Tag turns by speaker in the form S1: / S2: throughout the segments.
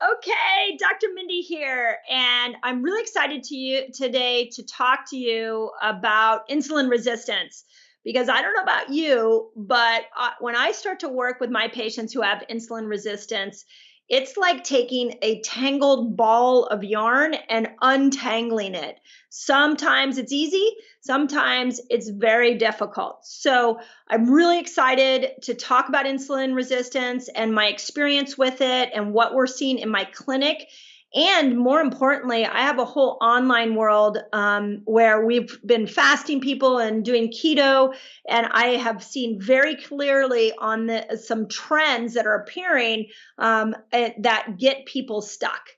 S1: Okay, Dr. Mindy here, and I'm really excited today to talk to you about insulin resistance because I don't know about you, but when I start to work with my patients who have insulin resistance, it's like taking a tangled ball of yarn and untangling it. Sometimes it's easy, sometimes it's very difficult. So I'm really excited to talk about insulin resistance and my experience with it and what we're seeing in my clinic. And more importantly, I have a whole online world where we've been fasting people and doing keto. And I have seen very clearly on some trends that are appearing that get people stuck.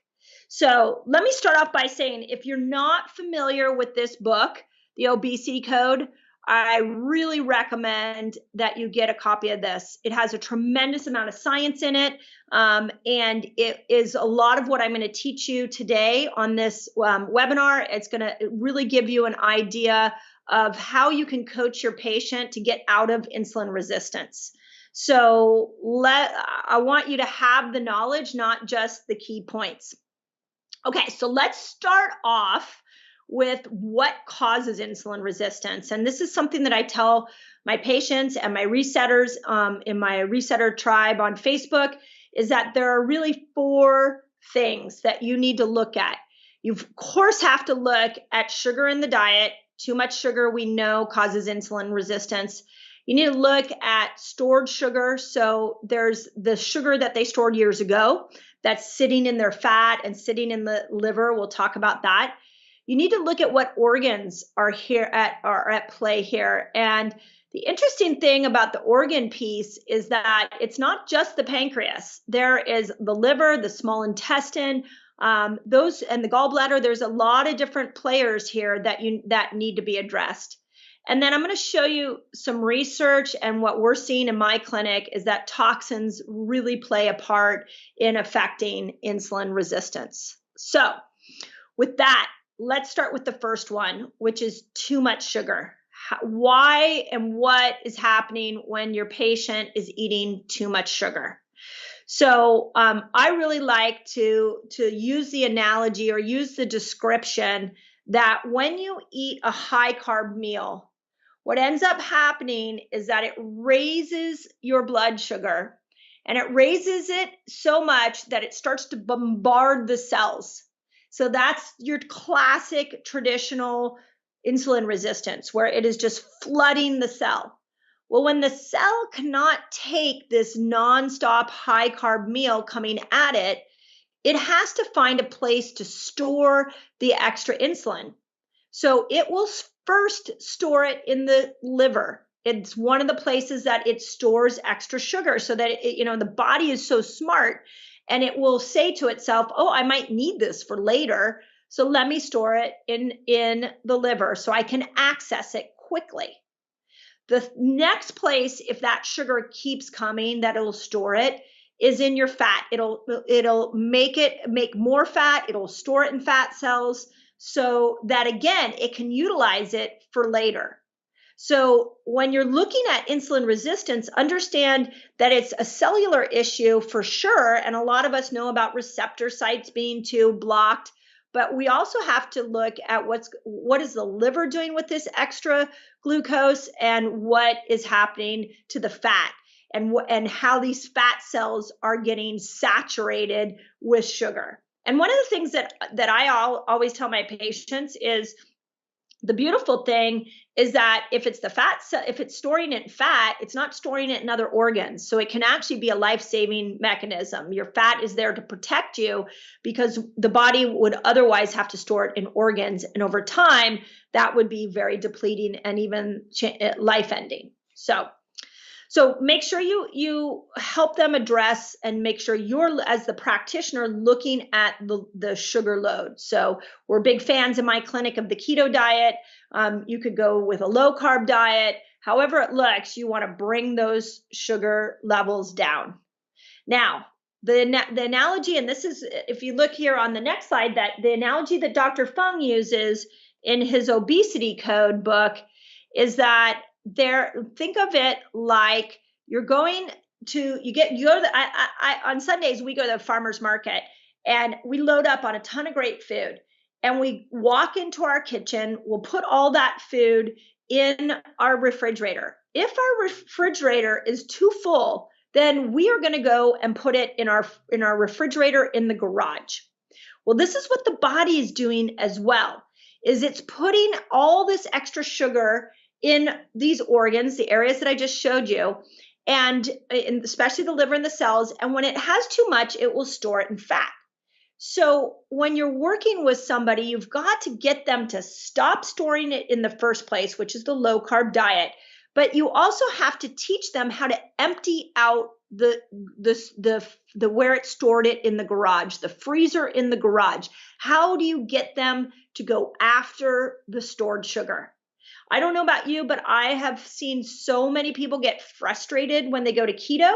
S1: So let me start off by saying, if you're not familiar with this book, The Obesity Code, I really recommend that you get a copy of this. It has a tremendous amount of science in it, and it is a lot of what I'm going to teach you today on this webinar. It's going to really give you an idea of how you can coach your patient to get out of insulin resistance. So I want you to have the knowledge, not just the key points. Okay, so let's start off with what causes insulin resistance. And this is something that I tell my patients and my resetters in my resetter tribe on Facebook, is that there are really 4 things that you need to look at. You, of course, have to look at sugar in the diet. Too much sugar, we know, causes insulin resistance. You need to look at stored sugar. So there's the sugar that they stored years ago that's sitting in their fat and sitting in the liver. We'll talk about that. You need to look at what organs are at play here. And the interesting thing about the organ piece is that it's not just the pancreas. There is the liver, the small intestine, those, and the gallbladder. There's a lot of different players here that need to be addressed. And then I'm going to show you some research, and what we're seeing in my clinic is that toxins really play a part in affecting insulin resistance. So with that, let's start with the first one, which is too much sugar. Why and what is happening when your patient is eating too much sugar? So I really like to use the analogy or use the description that when you eat a high carb meal, what ends up happening is that it raises your blood sugar, and it raises it so much that it starts to bombard the cells. So that's your classic traditional insulin resistance, where it is just flooding the cell. Well, when the cell cannot take this nonstop high carb meal coming at it, it has to find a place to store the extra insulin. So it will first store it in the liver. It's one of the places that it stores extra sugar, so that the body is so smart, and it will say to itself, oh, I might need this for later, so let me store it in the liver so I can access it quickly. The next place, if that sugar keeps coming, that it'll store it, is in your fat. It'll make more fat. It'll store it in fat cells, so that, again, it can utilize it for later. So when you're looking at insulin resistance, understand that it's a cellular issue for sure. And a lot of us know about receptor sites being too blocked, but we also have to look at what is the liver doing with this extra glucose, and what is happening to the fat, and how these fat cells are getting saturated with sugar. And one of the things that I always tell my patients is, the beautiful thing is that if it's the fat, if it's storing it in fat, it's not storing it in other organs. So it can actually be a life-saving mechanism. Your fat is there to protect you, because the body would otherwise have to store it in organs. And over time, that would be very depleting and even life-ending. So make sure you help them address, and make sure you're, as the practitioner, looking at the sugar load. So we're big fans in my clinic of the keto diet. You could go with a low carb diet. However it looks, you want to bring those sugar levels down. Now, the analogy, and this is, if you look here on the next slide, that the analogy that Dr. Fung uses in his Obesity Code book is that think of it like you're going to, on Sundays, we go to the farmer's market, and we load up on a ton of great food, and we walk into our kitchen. We'll put all that food in our refrigerator. If our refrigerator is too full, then we are going to go and put it in our refrigerator in the garage. Well, this is what the body is doing as well, is it's putting all this extra sugar in these organs, the areas that I just showed you, and especially the liver and the cells. And when it has too much, it will store it in fat. So when you're working with somebody, you've got to get them to stop storing it in the first place, which is the low carb diet. But you also have to teach them how to empty out the where it stored it in the garage, the freezer in the garage. How do you get them to go after the stored sugar? I don't know about you, but I have seen so many people get frustrated when they go to keto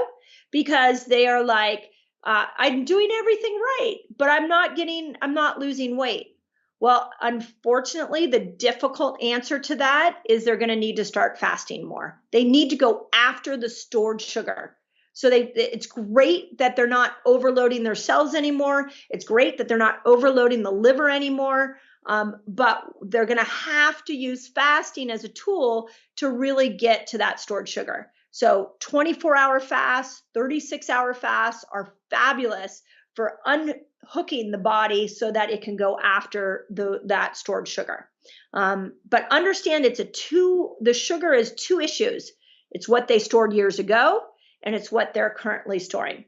S1: because they are like, I'm doing everything right, but I'm not losing weight. Well, unfortunately, the difficult answer to that is they're going to need to start fasting more. They need to go after the stored sugar. So it's great that they're not overloading their cells anymore. It's great that they're not overloading the liver anymore. But they're going to have to use fasting as a tool to really get to that stored sugar. So 24-hour fasts, 36-hour fasts are fabulous for unhooking the body so that it can go after that stored sugar. But understand the sugar is two issues. It's what they stored years ago, and it's what they're currently storing.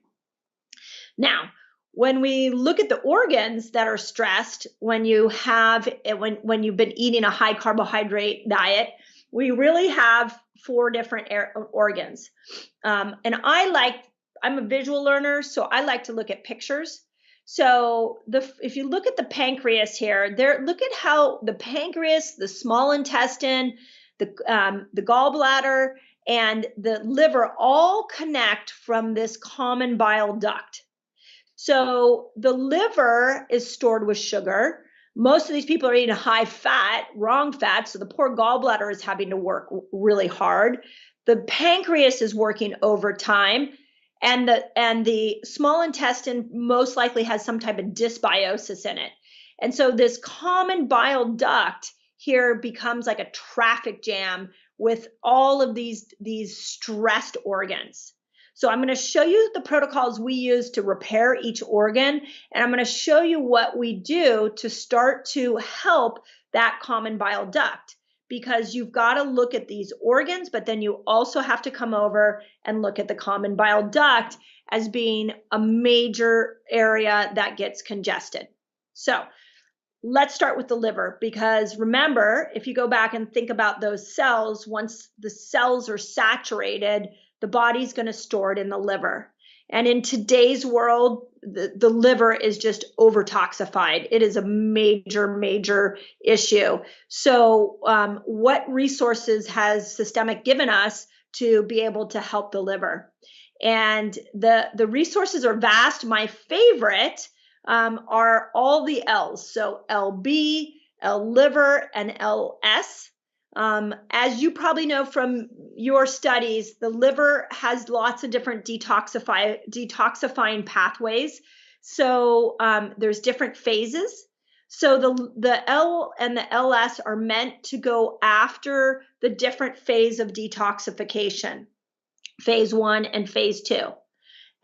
S1: Now, when we look at the organs that are stressed, when you've been eating a high carbohydrate diet, we really have 4 different organs. And I'm a visual learner, so I like to look at pictures. So if you look at the pancreas here, look at how the pancreas, the small intestine, the gallbladder, and the liver all connect from this common bile duct. So the liver is stored with sugar. Most of these people are eating high fat, wrong fat, so the poor gallbladder is having to work really hard. The pancreas is working overtime, and the small intestine most likely has some type of dysbiosis in it. And so this common bile duct here becomes like a traffic jam with all of these stressed organs. So I'm going to show you the protocols we use to repair each organ, and I'm going to show you what we do to start to help that common bile duct, because you've got to look at these organs, but then you also have to come over and look at the common bile duct as being a major area that gets congested. So let's start with the liver, because remember, if you go back and think about those cells, once the cells are saturated, the body's going to store it in the liver. And in today's world, the liver is just over-toxified. It is a major, major issue. So what resources has Systemic given us to be able to help the liver? And the resources are vast. My favorite are all the L's. So LB, L liver, and LS. As you probably know from your studies, the liver has lots of different detoxifying pathways. So there's different phases. So the L and the LS are meant to go after the different phase of detoxification, phase 1 and phase 2.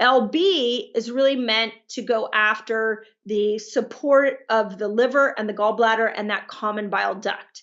S1: LB is really meant to go after the support of the liver and the gallbladder and that common bile duct.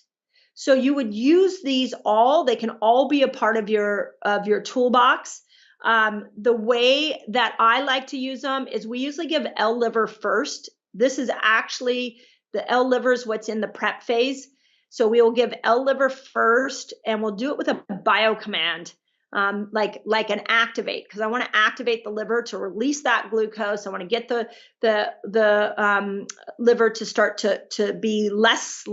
S1: So you would use these all. They can all be a part of your toolbox. The way that I like to use them is we usually give L liver first. This is actually the L liver is what's in the prep phase. So we will give L liver first, and we'll do it with a bio command, like an activate, because I want to activate the liver to release that glucose. I want to get the liver to start to be less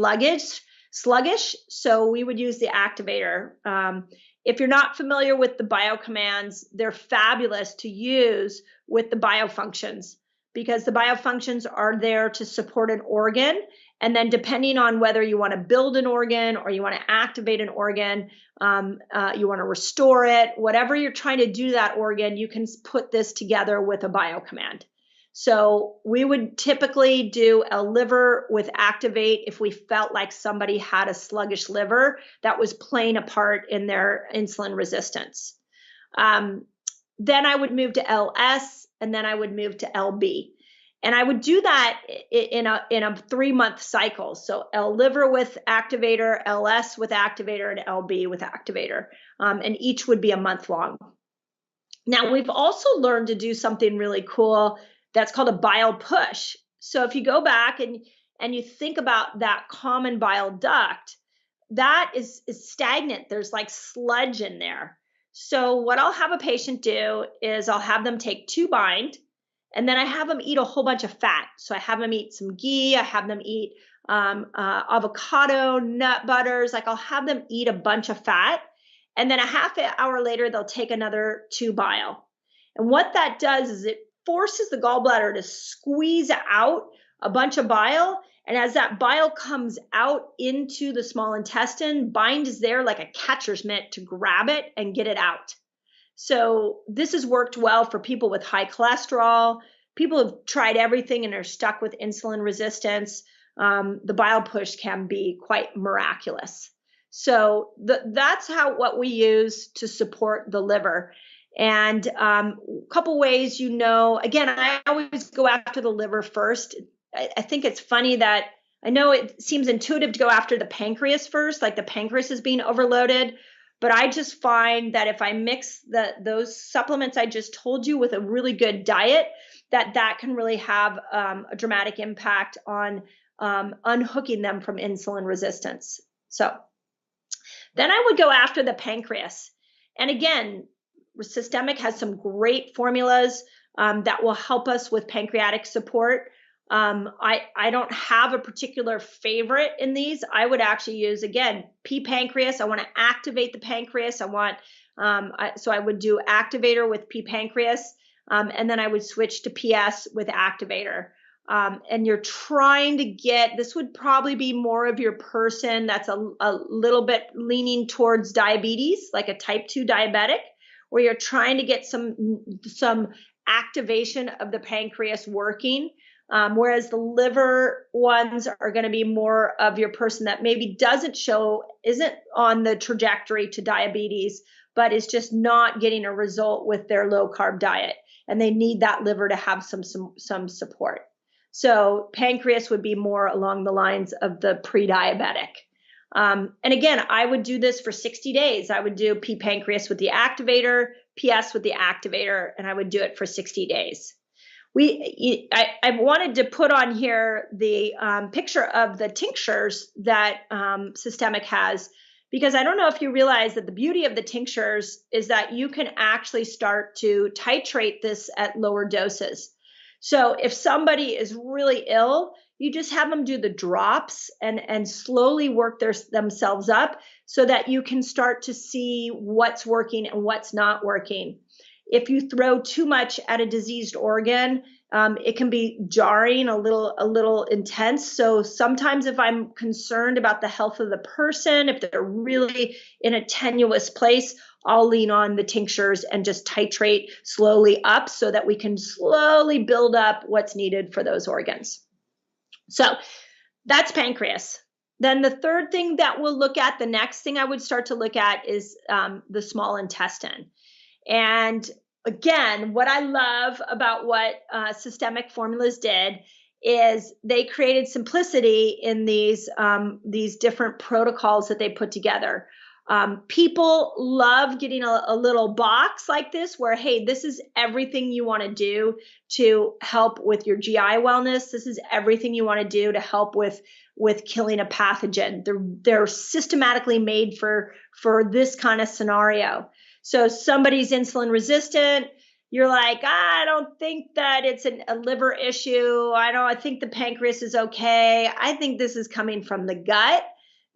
S1: sluggish. So we would use the activator. If you're not familiar with the bio commands, they're fabulous to use with the biofunctions, because the biofunctions are there to support an organ. And then depending on whether you want to build an organ or you want to activate an organ, you want to restore it, whatever you're trying to do to that organ, you can put this together with a bio command. So we would typically do a liver with Activate if we felt like somebody had a sluggish liver that was playing a part in their insulin resistance. Then I would move to LS, and then I would move to LB. And I would do that in a 3-month cycle. So L liver with activator, LS with activator, and LB with activator. And each would be a month long. Now, we've also learned to do something really cool that's called a bile push. So if you go back and you think about that common bile duct, that is stagnant. There's like sludge in there. So what I'll have a patient do is I'll have them take 2 bind, and then I have them eat a whole bunch of fat. So I have them eat some ghee, I have them eat avocado, nut butters, like I'll have them eat a bunch of fat. And then a half an hour later, they'll take another 2 bile. And what that does is it forces the gallbladder to squeeze out a bunch of bile. And as that bile comes out into the small intestine, bind is there like a catcher's mitt to grab it and get it out. So this has worked well for people with high cholesterol. People have tried everything and are stuck with insulin resistance. The bile push can be quite miraculous. So that's what we use to support the liver. And a couple ways, again, I always go after the liver first. I think it's funny that I know it seems intuitive to go after the pancreas first, like the pancreas is being overloaded. But I just find that if I mix those supplements I just told you with a really good diet, that can really have a dramatic impact on unhooking them from insulin resistance. So then I would go after the pancreas. And again, Systemic has some great formulas that will help us with pancreatic support. I don't have a particular favorite in these. I would actually use, again, P-pancreas. I want to activate the pancreas. So I would do activator with P-pancreas, and then I would switch to PS with activator. And you're trying to this would probably be more of your person that's a little bit leaning towards diabetes, like a type 2 diabetic, where you're trying to get some activation of the pancreas working. Whereas the liver ones are going to be more of your person that maybe isn't on the trajectory to diabetes, but is just not getting a result with their low carb diet. And they need that liver to have some support. So pancreas would be more along the lines of the pre-diabetic. And again, I would do this for 60 days. I would do P-pancreas with the activator, PS with the activator, and I would do it for 60 days. I wanted to put on here the picture of the tinctures that Systemic has, because I don't know if you realize that the beauty of the tinctures is that you can actually start to titrate this at lower doses. So if somebody is really ill, you just have them do the drops and slowly work themselves up so that you can start to see what's working and what's not working. If you throw too much at a diseased organ, it can be jarring, a little intense. So sometimes if I'm concerned about the health of the person, if they're really in a tenuous place, I'll lean on the tinctures and just titrate slowly up so that we can slowly build up what's needed for those organs. So that's pancreas. Then the third thing that we'll look at, the next thing I would start to look at is the small intestine. And again, what I love about what Systemic Formulas did is they created simplicity in these different protocols that they put together. People love getting a little box like this where, hey, this is everything you want to do to help with your GI wellness. This is everything you want to do to help with killing a pathogen. They're systematically made for this kind of scenario. So somebody's insulin resistant, you're like, I don't think that it's a liver issue. I think the pancreas is okay. I think this is coming from the gut.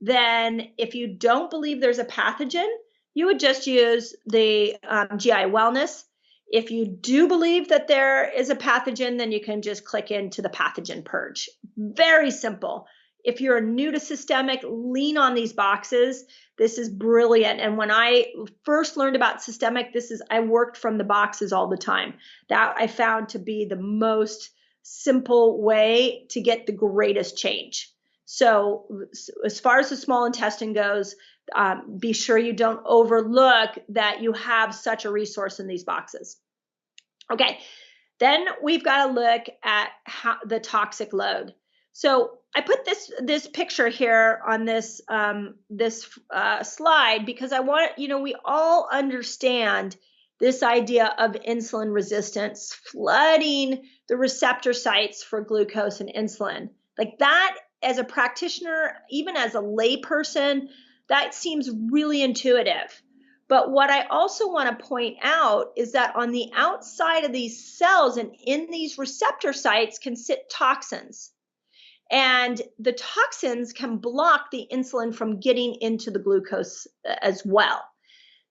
S1: Then if you don't believe there's a pathogen, you would just use the GI wellness. If you do believe that there is a pathogen, then you can just click into the pathogen purge. Very simple. if you're new to systemic, lean on these boxes. This is brilliant. And when I first learned about systemic, I worked from the boxes all the time. That I found to be the most simple way to get the greatest change. So as far as the small intestine goes, be sure you don't overlook that you have such a resource in these boxes. Okay, then we've got to look at the toxic load. So I put this picture here on this slide because I want, we all understand this idea of insulin resistance flooding the receptor sites for glucose and insulin. Like that, as a practitioner, even as a layperson, that seems really intuitive. But what I also want to point out is that on the outside of these cells and in these receptor sites can sit toxins. And the toxins can block the insulin from getting into the glucose as well.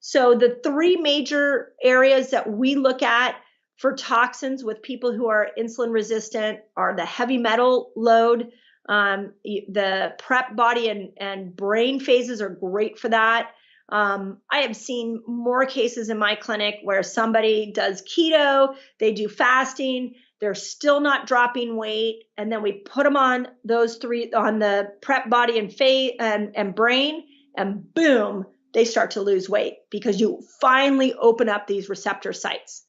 S1: So the three major areas that we look at for toxins with people who are insulin resistant are the heavy metal load. The prep body and brain phases are great for that. I have seen more cases in my clinic where somebody does keto, they do fasting, they're still not dropping weight, and then we put them on those three, on the prep body and brain, and boom, they start to lose weight because you finally open up these receptor sites.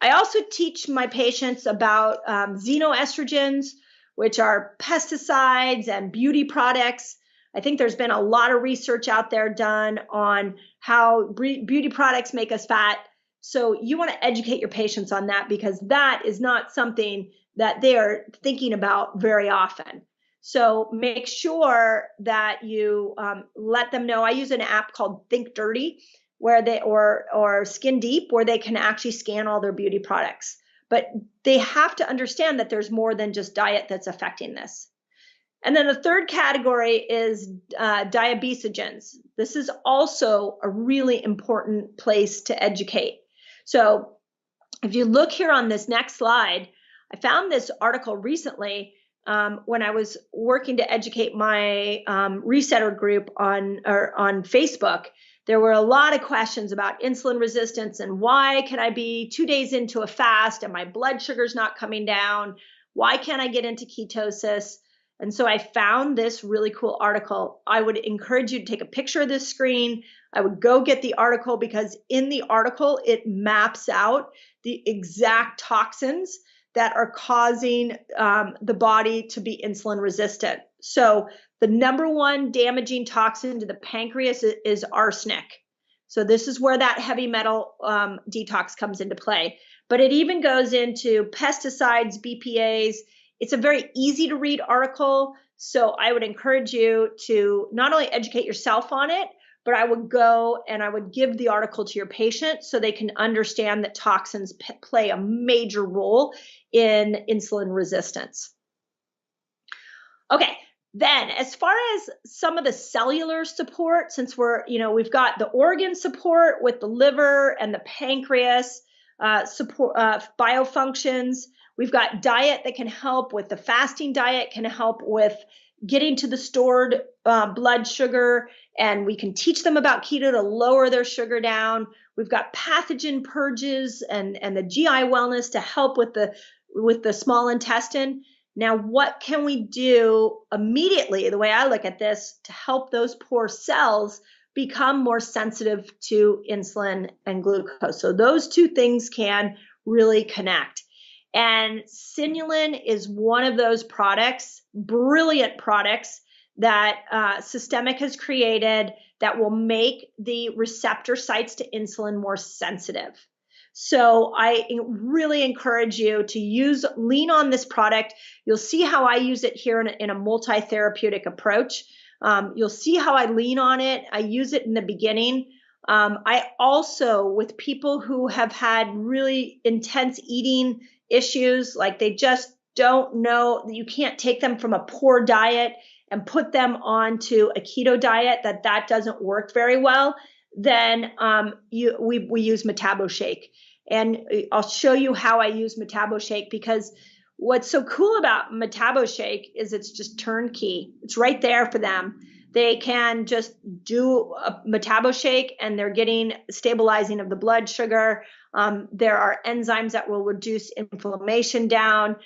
S1: I also teach my patients about xenoestrogens, which are pesticides and beauty products. I think there's been a lot of research out there done on how beauty products make us fat. So you want to educate your patients on that because that is not something that they are thinking about very often. So make sure that you let them know. I use an app called Think Dirty, where or Skin Deep, where they can actually scan all their beauty products. But they have to understand that there's more than just diet that's affecting this. And then the third category is diabesogens. This is also a really important place to educate. So if you look here on this next slide, I found this article recently when I was working to educate my resetter group on Facebook. There were a lot of questions about insulin resistance and why can I be 2 days into a fast and my blood sugar's not coming down? Why can't I get into ketosis? And so I found this really cool article. I would encourage you to take a picture of this screen. I would go get the article because in the article, it maps out the exact toxins that are causing the body to be insulin resistant. So the number one damaging toxin to the pancreas is arsenic. So this is where that heavy metal detox comes into play. But it even goes into pesticides, BPAs. It's a very easy to read article. So I would encourage you to not only educate yourself on it, but I would go and I would give the article to your patient so they can understand that toxins play a major role in insulin resistance. Okay, then as far as some of the cellular support, since we've got the organ support with the liver and the pancreas support biofunctions. We've got diet that can help with the fasting diet, can help with getting to the stored blood sugar, and we can teach them about keto to lower their sugar down. We've got pathogen purges and the GI wellness to help with the small intestine. Now, what can we do immediately, the way I look at this, to help those poor cells become more sensitive to insulin and glucose? So those two things can really connect. And Insulin is one of those products, brilliant products that Systemic has created that will make the receptor sites to insulin more sensitive. So I really encourage you to lean on this product. You'll see how I use it here in a multi-therapeutic approach. You'll see how I lean on it. I use it in the beginning. I also, with people who have had really intense eating issues, like they just don't know, you can't take them from a poor diet and put them onto a keto diet, that doesn't work very well, then we use MetaboShake. And I'll show you how I use MetaboShake because What's so cool about MetaboShake is it's just turnkey. It's right there for them. They can just do a MetaboShake and they're getting stabilizing of the blood sugar. There are enzymes that will reduce inflammation down.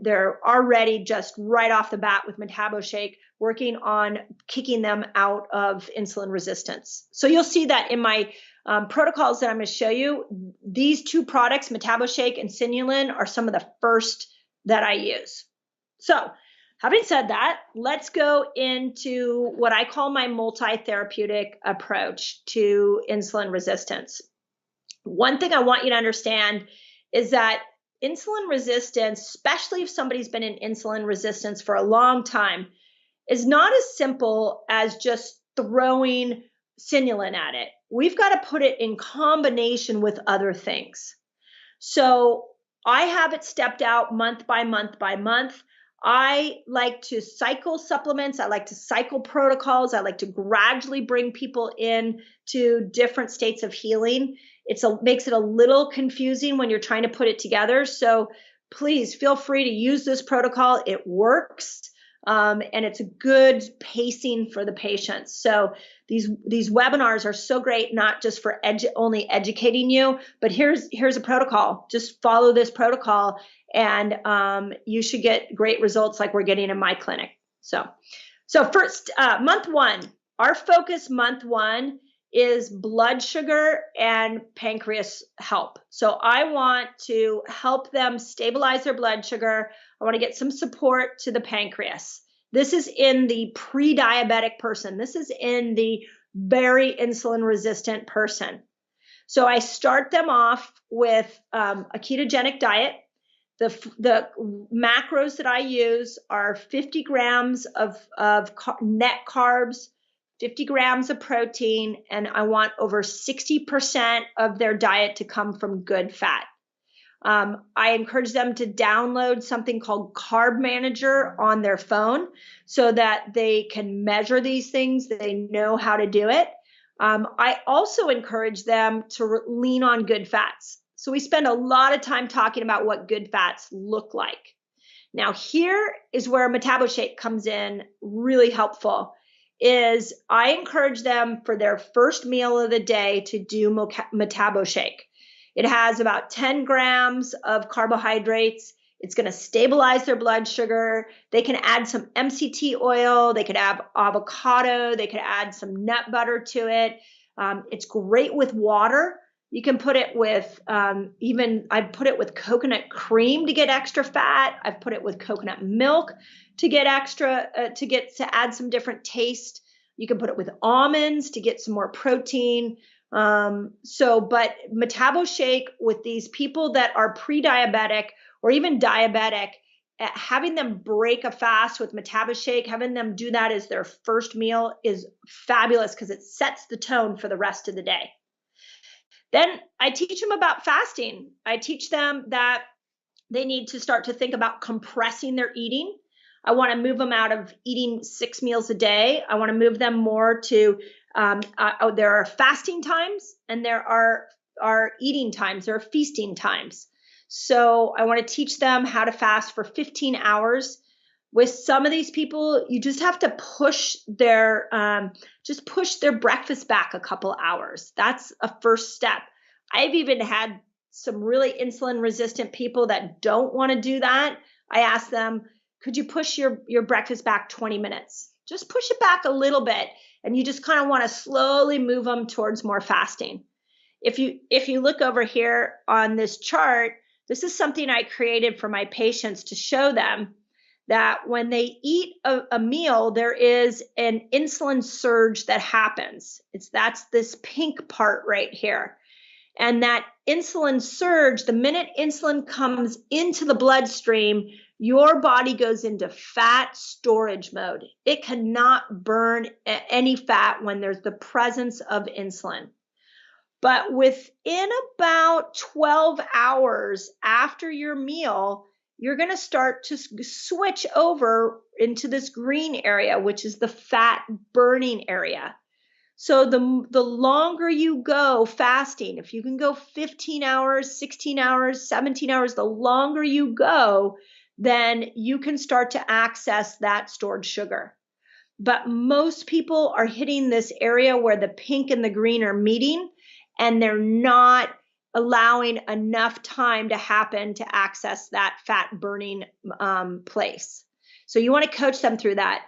S1: They're already just right off the bat with MetaboShake working on kicking them out of insulin resistance. So you'll see that in my protocols that I'm going to show you. These two products, MetaboShake and Insulin, are some of the first that I use. So having said that, let's go into what I call my multi-therapeutic approach to insulin resistance. One thing I want you to understand is that insulin resistance, especially if somebody's been in insulin resistance for a long time, is not as simple as just throwing Insulin at it. We've got to put it in combination with other things. So I have it stepped out month by month by month. I like to cycle supplements. I like to cycle protocols. I like to gradually bring people in to different states of healing. Makes it a little confusing when you're trying to put it together. So please feel free to use this protocol. It works. And it's a good pacing for the patients. So these webinars are so great, not just for only educating you, but here's a protocol. Just follow this protocol and you should get great results like we're getting in my clinic. So first, month one, our focus month one is blood sugar and pancreas health. So I want to help them stabilize their blood sugar. I want to get some support to the pancreas. This is in the pre-diabetic person. This is in the very insulin resistant person. So I start them off with a ketogenic diet. The macros that I use are 50 grams of net carbs, 50 grams of protein, and I want over 60% of their diet to come from good fat. I encourage them to download something called Carb Manager on their phone so that they can measure these things, they know how to do it. I also encourage them to lean on good fats. So we spend a lot of time talking about what good fats look like. Now here is where MetaboShake comes in really helpful. Is I encourage them for their first meal of the day to do MetaboShake. It has about 10 grams of carbohydrates. It's going to stabilize their blood sugar. They can add some MCT oil. They could add avocado. They could add some nut butter to it. It's great with water. You can put it with I've put it with coconut cream to get extra fat. I've put it with coconut milk to get extra, to add some different taste. You can put it with almonds to get some more protein. But MetaboShake with these people that are pre-diabetic or even diabetic, having them break a fast with MetaboShake, having them do that as their first meal is fabulous because it sets the tone for the rest of the day. Then I teach them about fasting. I teach them that they need to start to think about compressing their eating. I want to move them out of eating 6 meals a day. I want to move them more to there are fasting times and there are eating times. There are feasting times. So I want to teach them how to fast for 15 hours. With some of these people, you just have to push their breakfast back a couple hours. That's a first step. I've even had some really insulin resistant people that don't want to do that. I ask them, could you push your breakfast back 20 minutes? Just push it back a little bit. And you just kind of want to slowly move them towards more fasting. If you look over here on this chart, this is something I created for my patients to show them that when they eat a meal, there is an insulin surge that happens. That's this pink part right here. And that insulin surge, the minute insulin comes into the bloodstream, your body goes into fat storage mode. It cannot burn any fat when there's the presence of insulin. But within about 12 hours after your meal, you're going to start to switch over into this green area, which is the fat burning area. So the longer you go fasting, if you can go 15 hours, 16 hours, 17 hours, the longer you go, then you can start to access that stored sugar. But most people are hitting this area where the pink and the green are meeting, and they're not allowing enough time to happen to access that fat burning place. So you want to coach them through that.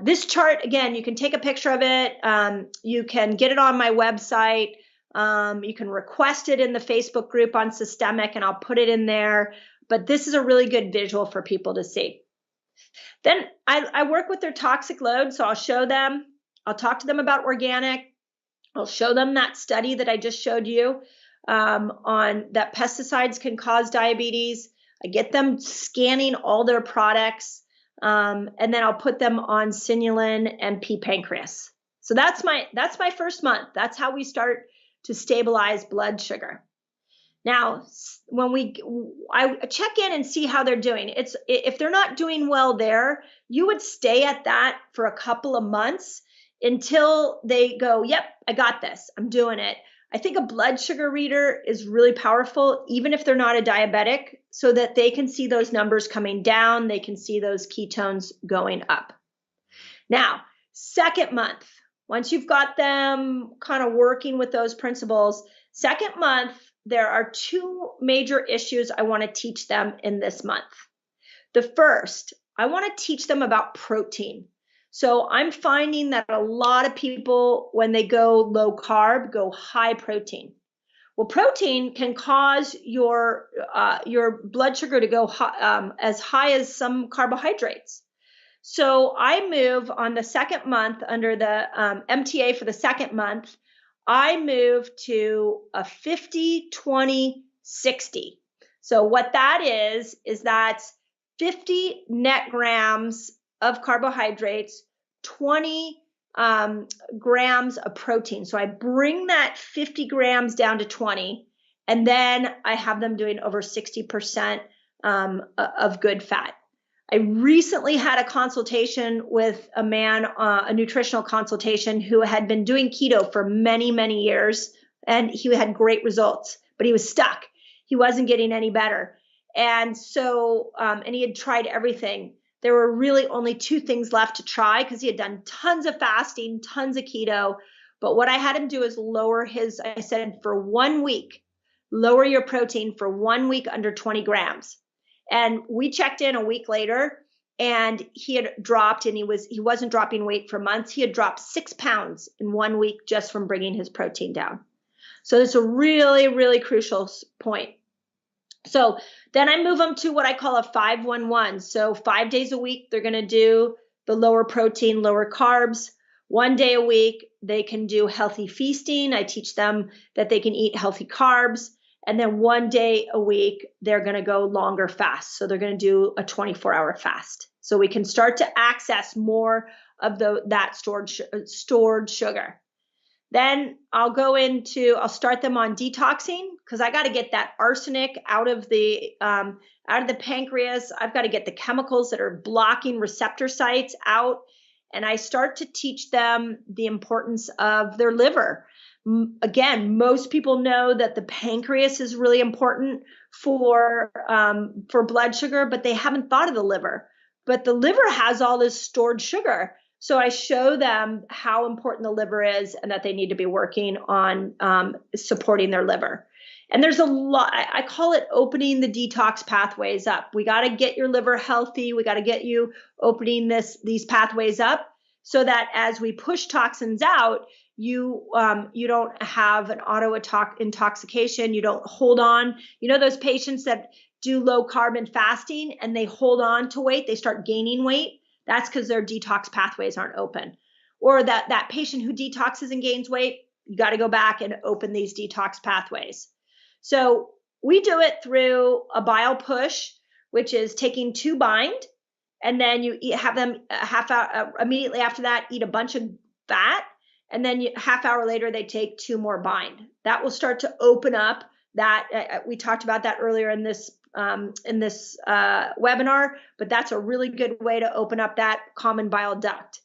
S1: This chart, again, you can take a picture of it. You can get it on my website. You can request it in the Facebook group on systemic, and I'll put it in there. But this is a really good visual for people to see. Then I work with their toxic load. So I'll show them, I'll talk to them about organic. I'll show them that study that I just showed you on that pesticides can cause diabetes. I get them scanning all their products. And then I'll put them on Insulin and pancreas. So that's my first month. That's how we start to stabilize blood sugar. Now, when I check in and see how they're doing. If they're not doing well there, you would stay at that for a couple of months until they go, yep, I got this, I'm doing it. I think a blood sugar reader is really powerful, even if they're not a diabetic, so that they can see those numbers coming down, they can see those ketones going up. Now, second month, once you've got them kind of working with those principles, second month, there are two major issues I want to teach them in this month. The first, I want to teach them about protein. So I'm finding that a lot of people, when they go low carb, go high protein. Well, protein can cause your blood sugar to go as high as some carbohydrates. So I move on the second month under the MTA for the second month. I move to a 50, 20, 60. So what that is that's 50 net grams of carbohydrates, 20 grams of protein. So I bring that 50 grams down to 20, and then I have them doing over 60% of good fat. I recently had a consultation with a man, a nutritional consultation, who had been doing keto for many, many years, and he had great results, but he was stuck. He wasn't getting any better. And so, and he had tried everything. There were really only two things left to try because he had done tons of fasting, tons of keto. But what I had him do is lower his, I said, for 1 week, lower your protein for 1 week under 20 grams. And we checked in a week later, and he had dropped, and he wasn't dropping weight for months. He had dropped 6 pounds in 1 week just from bringing his protein down. So it's a really, really crucial point. So then I move them to what I call a 5-1-1. So 5 days a week, they're going to do the lower protein, lower carbs. 1 day a week, they can do healthy feasting. I teach them that they can eat healthy carbs. And then 1 day a week, they're going to go longer fast. So they're going to do a 24-hour fast. So we can start to access more of that stored sugar. Then I'll start them on detoxing, because I got to get that arsenic out of the pancreas. I've got to get the chemicals that are blocking receptor sites out. And I start to teach them the importance of their liver. Again, most people know that the pancreas is really important for blood sugar, but they haven't thought of the liver. But the liver has all this stored sugar. So I show them how important the liver is, and that they need to be working on supporting their liver. And there's a lot, I call it opening the detox pathways up. We got to get your liver healthy. We got to get you opening these pathways up, so that as we push toxins out, you don't have an intoxication. You don't hold on. You know those patients that do low carbon fasting and they hold on to weight, they start gaining weight? That's because their detox pathways aren't open. Or that patient who detoxes and gains weight, you got to go back and open these detox pathways. So we do it through a bile push, which is taking 2 bind, and then you have them a half hour immediately after that, eat a bunch of fat, and then half hour later they take 2 more bind. That will start to open up that. We talked about that earlier in this webinar, but that's a really good way to open up that common bile duct.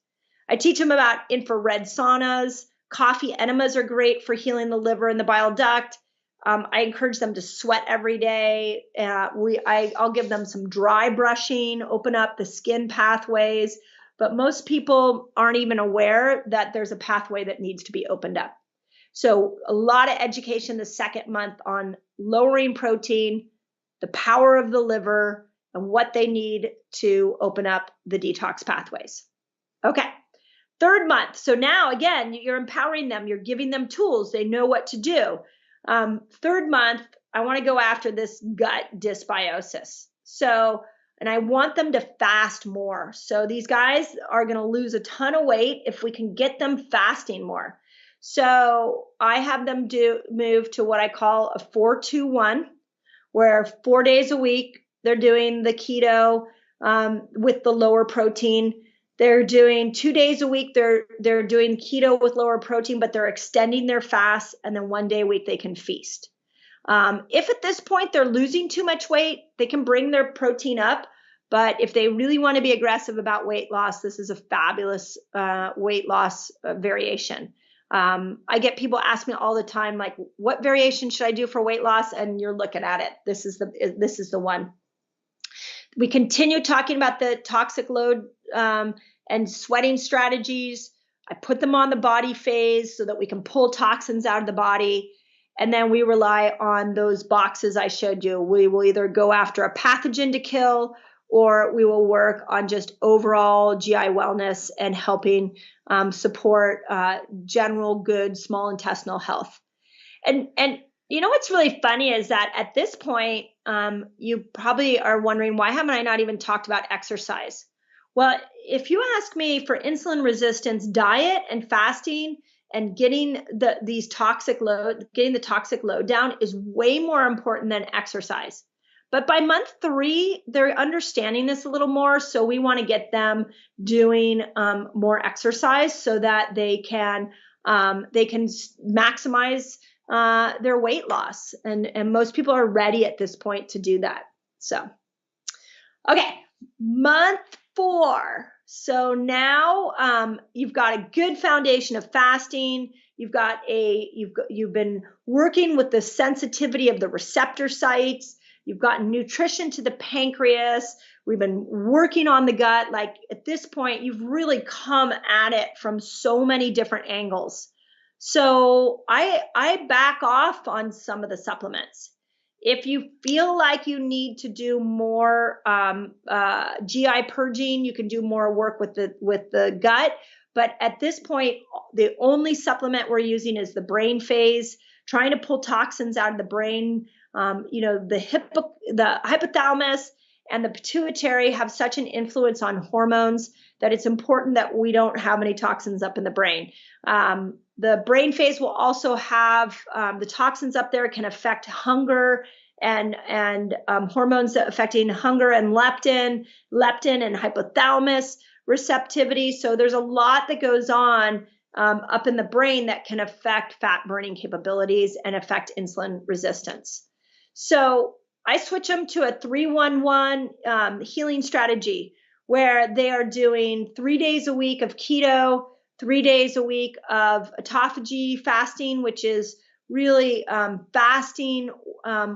S1: I teach them about infrared saunas. Coffee enemas are great for healing the liver and the bile duct. I encourage them to sweat every day. I'll give them some dry brushing, open up the skin pathways. But most people aren't even aware that there's a pathway that needs to be opened up. So a lot of education the second month on lowering protein, the power of the liver, and what they need to open up the detox pathways. Okay. Third month. So now, again, you're empowering them. You're giving them tools. They know what to do. Third month, I want to go after this gut dysbiosis. So, and I want them to fast more. So these guys are going to lose a ton of weight if we can get them fasting more. So I have them move to what I call a 4-2-1, where 4 days a week, they're doing the keto with the lower protein. They're doing 2 days a week. They're doing keto with lower protein, but they're extending their fast, and then 1 day a week they can feast. If at this point they're losing too much weight, they can bring their protein up. But if they really want to be aggressive about weight loss, this is a fabulous weight loss variation. I get people ask me all the time, like, what variation should I do for weight loss? And you're looking at it. This is the one. We continue talking about the toxic load and sweating strategies. I put them on the body phase so that we can pull toxins out of the body. And then we rely on those boxes I showed you. We will either go after a pathogen to kill, or we will work on just overall GI wellness and helping support general good small intestinal health. And you know what's really funny is that at this point, you probably are wondering, why haven't I not even talked about exercise? Well, if you ask me, for insulin resistance, diet and fasting and getting the toxic load down is way more important than exercise. But by month 3, they're understanding this a little more. So we want to get them doing more exercise so that they can maximize their weight loss. And most people are ready at this point to do that. So, okay, month 4. So now you've got a good foundation of fasting. You've been working with the sensitivity of the receptor sites. You've gotten nutrition to the pancreas. We've been working on the gut. Like, at this point, you've really come at it from so many different angles. So I back off on some of the supplements. If you feel like you need to do more GI purging, you can do more work with the gut. But at this point, the only supplement we're using is the brain phase, trying to pull toxins out of the brain. The hypothalamus and the pituitary have such an influence on hormones that it's important that we don't have any toxins up in the brain. The brain phase will also have the toxins up there can affect hunger and hormones affecting hunger and leptin and hypothalamus receptivity. So there's a lot that goes on up in the brain that can affect fat burning capabilities and affect insulin resistance. So I switch them to a 3-1-1 healing strategy, where they are doing 3 days a week of keto, 3 days a week of autophagy fasting, which is really fasting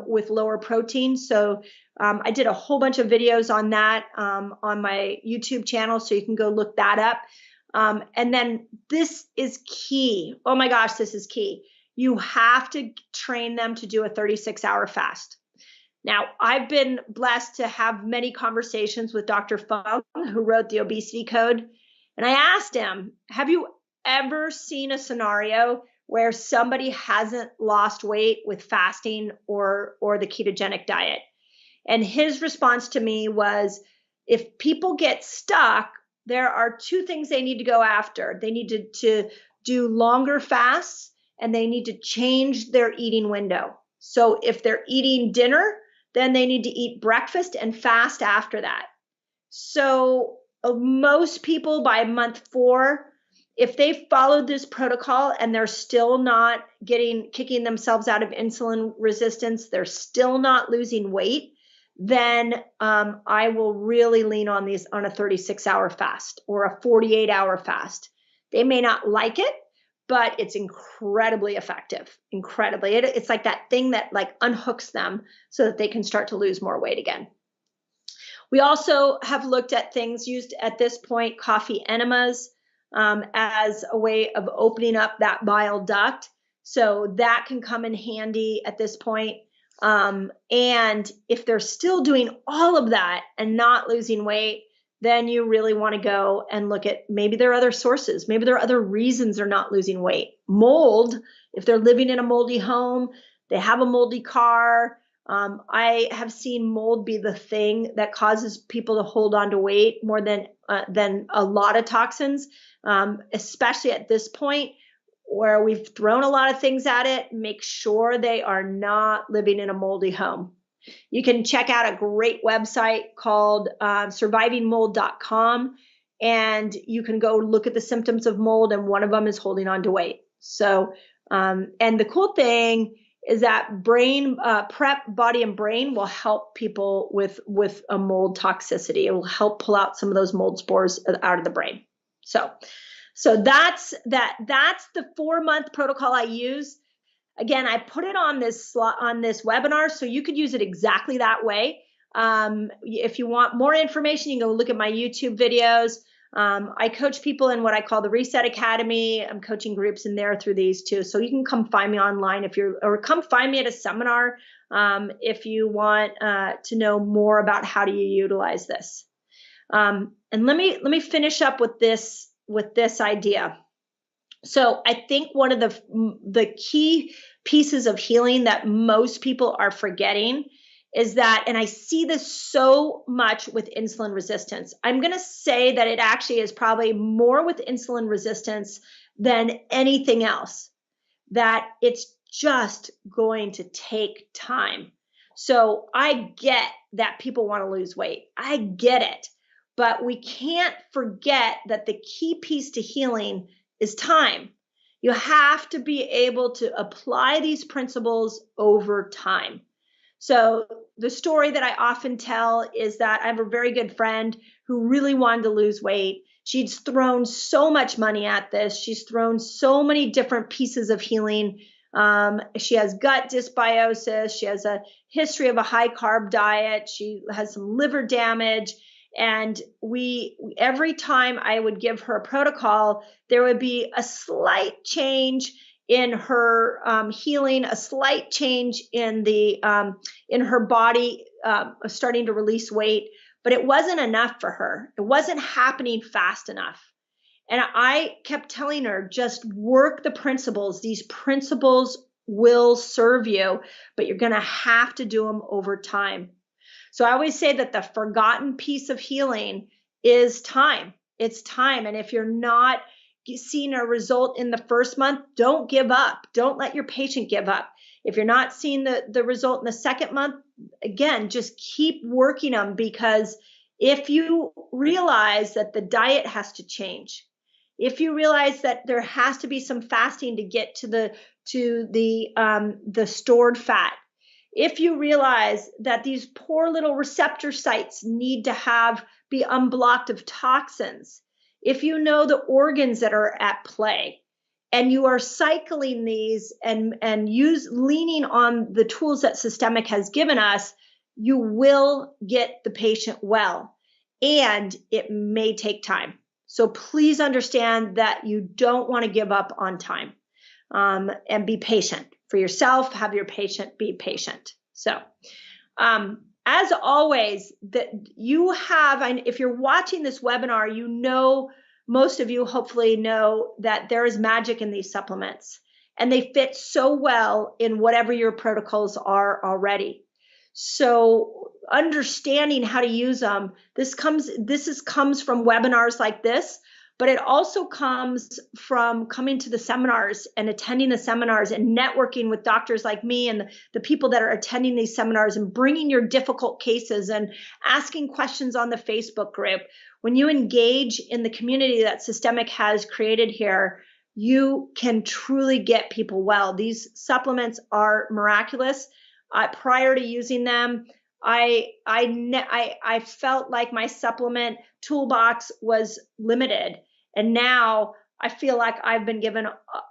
S1: with lower protein. So I did a whole bunch of videos on that on my YouTube channel, so you can go look that up. And then this is key. Oh my gosh, this is key. You have to train them to do a 36-hour fast. Now, I've been blessed to have many conversations with Dr. Fung, who wrote the obesity code. And I asked him, have you ever seen a scenario where somebody hasn't lost weight with fasting or the ketogenic diet? And his response to me was, if people get stuck, there are 2 things they need to go after. They need to do longer fasts, and they need to change their eating window. So if they're eating dinner, then they need to eat breakfast and fast after that. So most people by month 4, if they followed this protocol and they're still not kicking themselves out of insulin resistance, they're still not losing weight, then I will really lean on these on a 36-hour fast or a 48-hour fast. They may not like it, but it's incredibly effective. Incredibly. It's like that thing that like unhooks them so that they can start to lose more weight again. We also have looked at things used at this point, coffee enemas, as a way of opening up that bile duct. So that can come in handy at this point. And if they're still doing all of that and not losing weight, then you really want to go and look at maybe there are other sources. Maybe there are other reasons they're not losing weight. Mold, if they're living in a moldy home, they have a moldy car. I have seen mold be the thing that causes people to hold on to weight more than a lot of toxins, especially at this point where we've thrown a lot of things at it. Make sure they are not living in a moldy home. You can check out a great website called survivingmold.com, and you can go look at the symptoms of mold, and one of them is holding on to weight. So, and the cool thing is that brain prep, body and brain will help people with a mold toxicity. It will help pull out some of those mold spores out of the brain. So that's the 4-month protocol I use. Again, I put it on this webinar, so you could use it exactly that way. If you want more information, you can go look at my YouTube videos. I coach people in what I call the Reset Academy. I'm coaching groups in there through these too. So you can come find me online or come find me at a seminar if you want to know more about how do you utilize this. And let me finish up with this idea. So I think one of the key pieces of healing that most people are forgetting is that, and I see this so much with insulin resistance. I'm going to say that it actually is probably more with insulin resistance than anything else, that it's just going to take time. So I get that people want to lose weight. I get it. But we can't forget that the key piece to healing is time. You have to be able to apply these principles over time. So the story that I often tell is that I have a very good friend who really wanted to lose weight. She's thrown so much money at this. She's thrown so many different pieces of healing. She has gut dysbiosis. She has a history of a high carb diet. She has some liver damage. And every time I would give her a protocol, there would be a slight change in her healing, a slight change in her body starting to release weight, but it wasn't enough for her. It wasn't happening fast enough. And I kept telling her, just work the principles. These principles will serve you, but you're going to have to do them over time. So I always say that the forgotten piece of healing is time. It's time. And if you're not seeing a result in the first month, don't give up. Don't let your patient give up. If you're not seeing the result in the second month, again, just keep working them, because if you realize that the diet has to change, if you realize that there has to be some fasting to get to the stored fat, if you realize that these poor little receptor sites need to be unblocked of toxins, if you know the organs that are at play, and you are cycling these and leaning on the tools that Systemic has given us, you will get the patient well, and it may take time. So please understand that you don't want to give up on time, and be patient for yourself. Have your patient be patient. So, as always, that you have, and if you're watching this webinar, you know, most of you hopefully know that there is magic in these supplements, and they fit so well in whatever your protocols are already. So understanding how to use them, this comes from webinars like this, but it also comes from coming to the seminars and attending the seminars and networking with doctors like me and the people that are attending these seminars, and bringing your difficult cases and asking questions on the Facebook group. When you engage in the community that Systemic has created here, you can truly get people well. These supplements are miraculous. Prior to using them, I felt like my supplement toolbox was limited, and now I feel like I've been given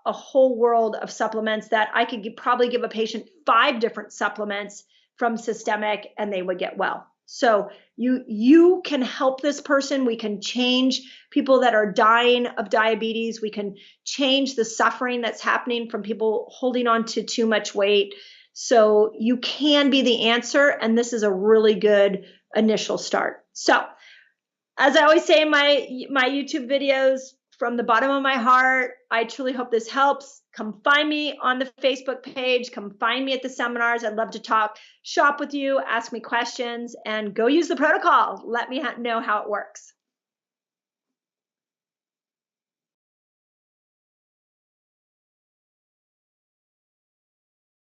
S1: a whole world of supplements that I could probably give a patient 5 different supplements from systemic and they would get well. So you can help this person. We can change people that are dying of diabetes. We can change the suffering that's happening from people holding on to too much weight. So you can be the answer, and this is a really good initial start. So as I always say in my YouTube videos, from the bottom of my heart, I truly hope this helps. Come find me on the Facebook page. Come find me at the seminars. I'd love to talk shop with you, ask me questions, and go use the protocol. Let me know how it works.